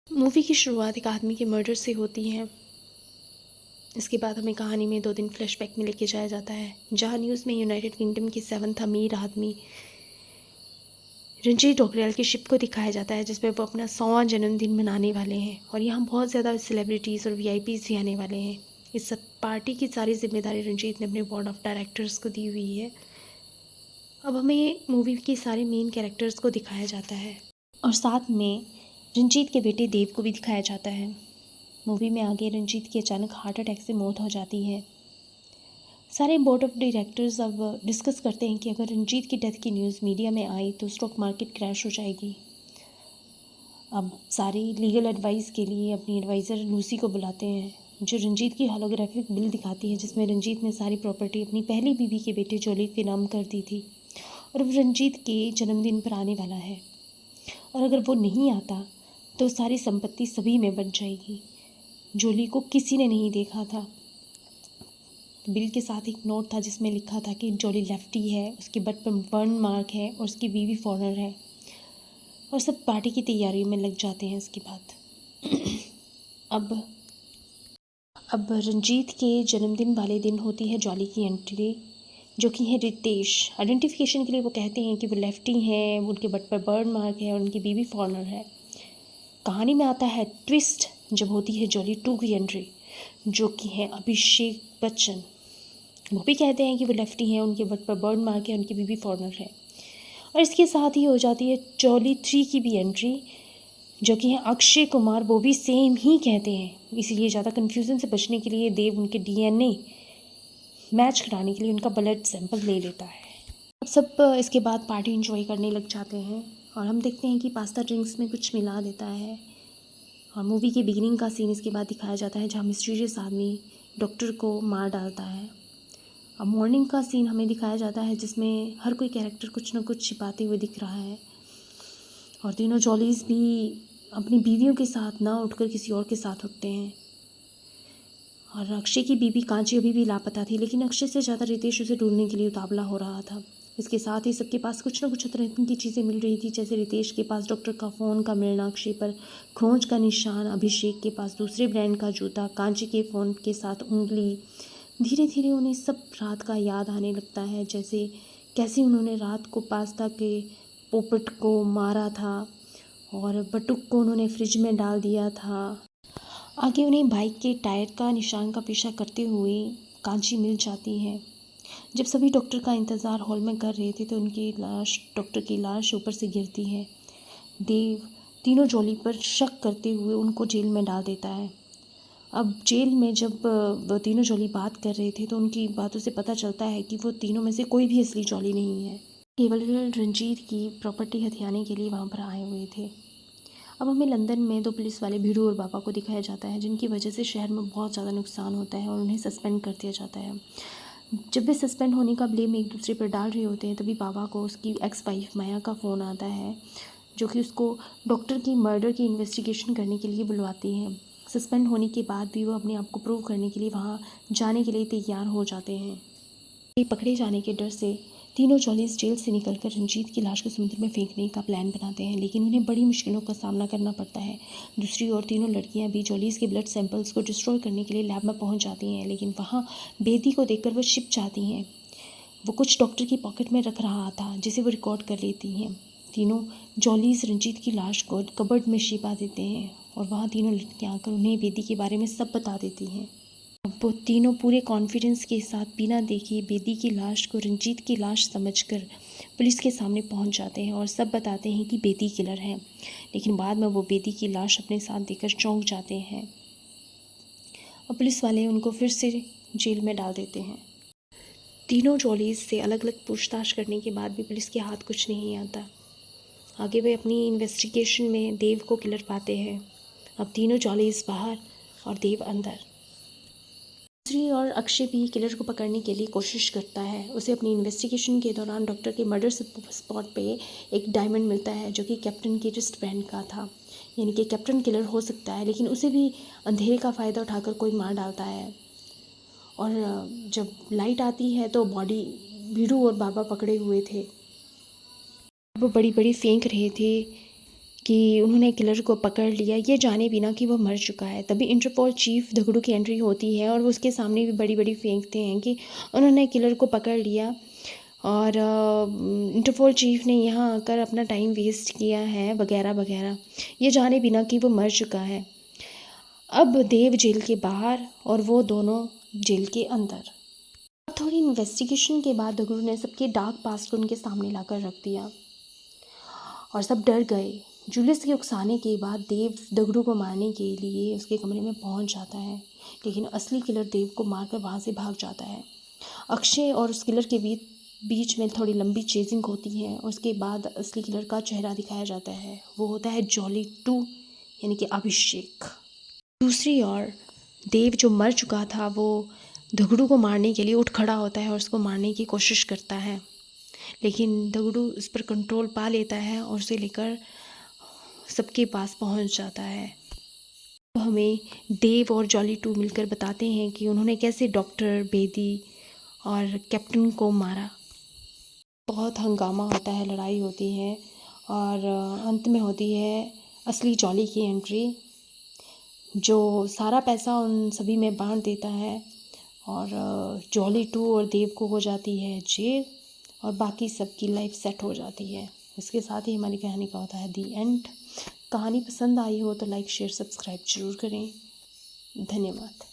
Movie की शुरुआत एक आदमी के मर्डर से होती है। इसके बाद हमें कहानी में 2 दिन फ्लैशबैक में लेके जाया जाता है, जहां न्यूज़ में यूनाइटेड किंगडम के 7th अमीर आदमी रंजीत डोगरियाल की शिप को दिखाया जाता है, जिसमें वो अपना 100वां जन्मदिन मनाने वाले हैं और यहाँ बहुत ज़्यादा सेलिब्रिटीज़ और वीआईपीज़ भी आने वाले हैं। इस सब पार्टी की सारी जिम्मेदारी रंजीत ने अपने बोर्ड ऑफ डायरेक्टर्स को दी हुई है। अब हमें मूवी के सारे मेन कैरेक्टर्स को दिखाया जाता है और साथ में रंजीत के बेटे देव को भी दिखाया जाता है। मूवी में आगे रंजीत की अचानक हार्ट अटैक से मौत हो जाती है। सारे बोर्ड ऑफ डायरेक्टर्स अब डिस्कस करते हैं कि अगर रंजीत की डेथ की न्यूज़ मीडिया में आई तो स्टॉक मार्केट क्रैश हो जाएगी। अब सारी लीगल एडवाइस के लिए अपनी एडवाइज़र लूसी को बुलाते हैं, जो रंजीत की होलोग्राफिक बिल दिखाती है, जिसमें रंजीत ने सारी प्रॉपर्टी अपनी पहली बीवी के बेटे जोली के नाम कर दी थी और वो रंजीत के जन्मदिन पर आने वाला है और अगर वो नहीं आता तो सारी संपत्ति सभी में बच जाएगी। जोली को किसी ने नहीं देखा था। बिल के साथ एक नोट था जिसमें लिखा था कि जोली लेफ्टी है, उसके बट पर बर्न मार्क है और उसकी बीवी फॉरेनर है। और सब पार्टी की तैयारी में लग जाते हैं। इसके बाद अब अब रंजीत के जन्मदिन वाले दिन होती है जॉली की एंट्री, जो कि है रितेश। आइडेंटिफिकेशन के लिए वो कहते हैं कि वो लेफ्टी हैं, उनके बट पर बर्न मार्क है और उनकी बीवी फॉरेनर है। कहानी में आता है ट्विस्ट जब होती है जॉली 2 की एंट्री, जो कि है अभिषेक बच्चन। वो भी कहते हैं कि वो लेफ्टी हैं, उनके बट पर बर्न मार्क है, उनकी बीवी फॉरेनर है। और इसके साथ ही हो जाती है जॉली 3 की भी एंट्री, जो कि है अक्षय कुमार। वो भी सेम ही कहते हैं, इसीलिए ज़्यादा कन्फ्यूज़न से बचने के लिए देव उनके डीएनए मैच कराने के लिए उनका ब्लड सैंपल ले लेता है। अब सब इसके बाद पार्टी एंजॉय करने लग जाते हैं और हम देखते हैं कि पास्ता ड्रिंक्स में कुछ मिला देता है और मूवी के बिगिनिंग का सीन इसके बाद दिखाया जाता है, जहाँ मिस्टीरियस आदमी डॉक्टर को मार डालता है। अब मॉर्निंग का सीन हमें दिखाया जाता है, जिसमें हर कोई कैरेक्टर कुछ ना कुछ छिपाते हुए दिख रहा है और तीनों जॉलीज भी अपनी बीवियों के साथ ना उठकर किसी और के साथ उठते हैं। और अक्षय की बीवी कांची अभी भी लापता थी, लेकिन अक्षय से ज़्यादा रितेश उसे ढूंढने के लिए उतावला हो रहा था। इसके साथ ही सबके पास कुछ ना कुछ तरह की चीज़ें मिल रही थी, जैसे रितेश के पास डॉक्टर का फ़ोन का मिलना, अक्षय पर खोज का निशान, अभिषेक के पास दूसरे ब्रांड का जूता, कांची के फ़ोन के साथ उंगली। धीरे धीरे उन्हें सब रात का याद आने लगता है, जैसे कैसे उन्होंने रात को पास्ता के पोपट को मारा था और बटुक को उन्होंने फ्रिज में डाल दिया था। आगे उन्हें बाइक के टायर का निशान का पीछा करते हुए कांची मिल जाती है। जब सभी डॉक्टर का इंतज़ार हॉल में कर रहे थे तो डॉक्टर की लाश ऊपर से गिरती है। देव तीनों जॉली पर शक करते हुए उनको जेल में डाल देता है। अब जेल में जब वो तीनों जॉली बात कर रहे थे तो उनकी बातों से पता चलता है कि वो तीनों में से कोई भी असली जॉली नहीं है, केवल रंजीत की प्रॉपर्टी हथियाने के लिए वहाँ पर आए हुए थे। अब हमें लंदन में 2 पुलिस वाले भीड़ू और बाबा को दिखाया जाता है, जिनकी वजह से शहर में बहुत ज़्यादा नुकसान होता है और उन्हें सस्पेंड कर दिया जाता है। जब वे सस्पेंड होने का ब्लेम एक दूसरे पर डाल रहे होते हैं, तभी बाबा को उसकी एक्स वाइफ माया का फ़ोन आता है, जो कि उसको डॉक्टर की मर्डर की इन्वेस्टिगेशन करने के लिए बुलवाती है। सस्पेंड होने के बाद भी वो अपने आप को प्रूव करने के लिए वहाँ जाने के लिए तैयार हो जाते हैं। पकड़े जाने के डर से तीनों जॉलीज जेल से निकलकर रंजीत की लाश को समुद्र में फेंकने का प्लान बनाते हैं, लेकिन उन्हें बड़ी मुश्किलों का सामना करना पड़ता है। दूसरी ओर तीनों लड़कियां भी जॉलीज के ब्लड सैंपल्स को डिस्ट्रॉय करने के लिए लैब में पहुंच जाती हैं, लेकिन वहां बेदी को देखकर वो छिप जाती हैं। वो कुछ डॉक्टर की पॉकेट में रख रहा था, जिसे वो रिकॉर्ड कर लेती हैं। तीनों जॉलीज रंजीत की लाश को कबर्ड में छिपा देते हैं और वहाँ तीनों लड़कियाँ आकर उन्हें बेदी के बारे में सब बता देती हैं। वो तीनों पूरे कॉन्फिडेंस के साथ बिना देखे बेदी की लाश को रंजीत की लाश समझकर पुलिस के सामने पहुंच जाते हैं और सब बताते हैं कि बेदी किलर है, लेकिन बाद में वो बेदी की लाश अपने साथ देकर चौंक जाते हैं और पुलिस वाले उनको फिर से जेल में डाल देते हैं। तीनों जॉलीज से अलग अलग पूछताछ करने के बाद भी पुलिस के हाथ कुछ नहीं आता। आगे वे अपनी इन्वेस्टिगेशन में देव को किलर पाते हैं। अब तीनों जॉलीज बाहर और देव अंदर। दूसरी ओर अक्षय भी किलर को पकड़ने के लिए कोशिश करता है। उसे अपनी इन्वेस्टिगेशन के दौरान डॉक्टर के मर्डर स्पॉट पे एक डायमंड मिलता है, जो कि कैप्टन की रिस्ट बैंड का था। यानी कि कैप्टन किलर हो सकता है, लेकिन उसे भी अंधेरे का फ़ायदा उठाकर कोई मार डालता है। और जब लाइट आती है तो बॉडी भीड़ू और बाबा पकड़े हुए थे। वो बड़ी बड़ी फेंक रहे थे कि उन्होंने किलर को पकड़ लिया, ये जाने बिना कि वो मर चुका है। तभी इंटरपोल चीफ दगड़ू की एंट्री होती है और वो उसके सामने भी बड़ी बड़ी फेंकते हैं कि उन्होंने किलर को पकड़ लिया और इंटरपोल चीफ ने यहाँ आकर अपना टाइम वेस्ट किया है वगैरह वगैरह, ये जाने बिना कि वो मर चुका है। अब देव जेल के बाहर और वो दोनों जेल के अंदर। थोड़ी इन्वेस्टिगेशन के बाद दगड़ू ने सबके डार्क पास्ट को उनके सामने लाकर रख दिया और सब डर गए। जूलियस के उकसाने के बाद देव दगड़ू को मारने के लिए उसके कमरे में पहुंच जाता है, लेकिन असली किलर देव को मारकर वहां से भाग जाता है। अक्षय और उस किलर के बीच में थोड़ी लंबी चेजिंग होती है और उसके बाद असली किलर का चेहरा दिखाया जाता है। वो होता है जॉली 2 यानी कि अभिषेक। दूसरी ओर देव जो मर चुका था वो दगड़ू को मारने के लिए उठ खड़ा होता है और उसको मारने की कोशिश करता है, लेकिन दगड़ू उस पर कंट्रोल पा लेता है और उसे लेकर सबके पास पहुंच जाता है। तो हमें देव और जॉली 2 मिलकर बताते हैं कि उन्होंने कैसे डॉक्टर, बेदी और कैप्टन को मारा। बहुत हंगामा होता है, लड़ाई होती है और अंत में होती है असली जॉली की एंट्री, जो सारा पैसा उन सभी में बांट देता है और जॉली 2 और देव को हो जाती है जेल और बाकी सबकी लाइफ सेट हो जाती है। इसके साथ ही हमारी कहानी का होता है दी एंड। कहानी पसंद आई हो तो लाइक शेयर सब्सक्राइब ज़रूर करें। धन्यवाद।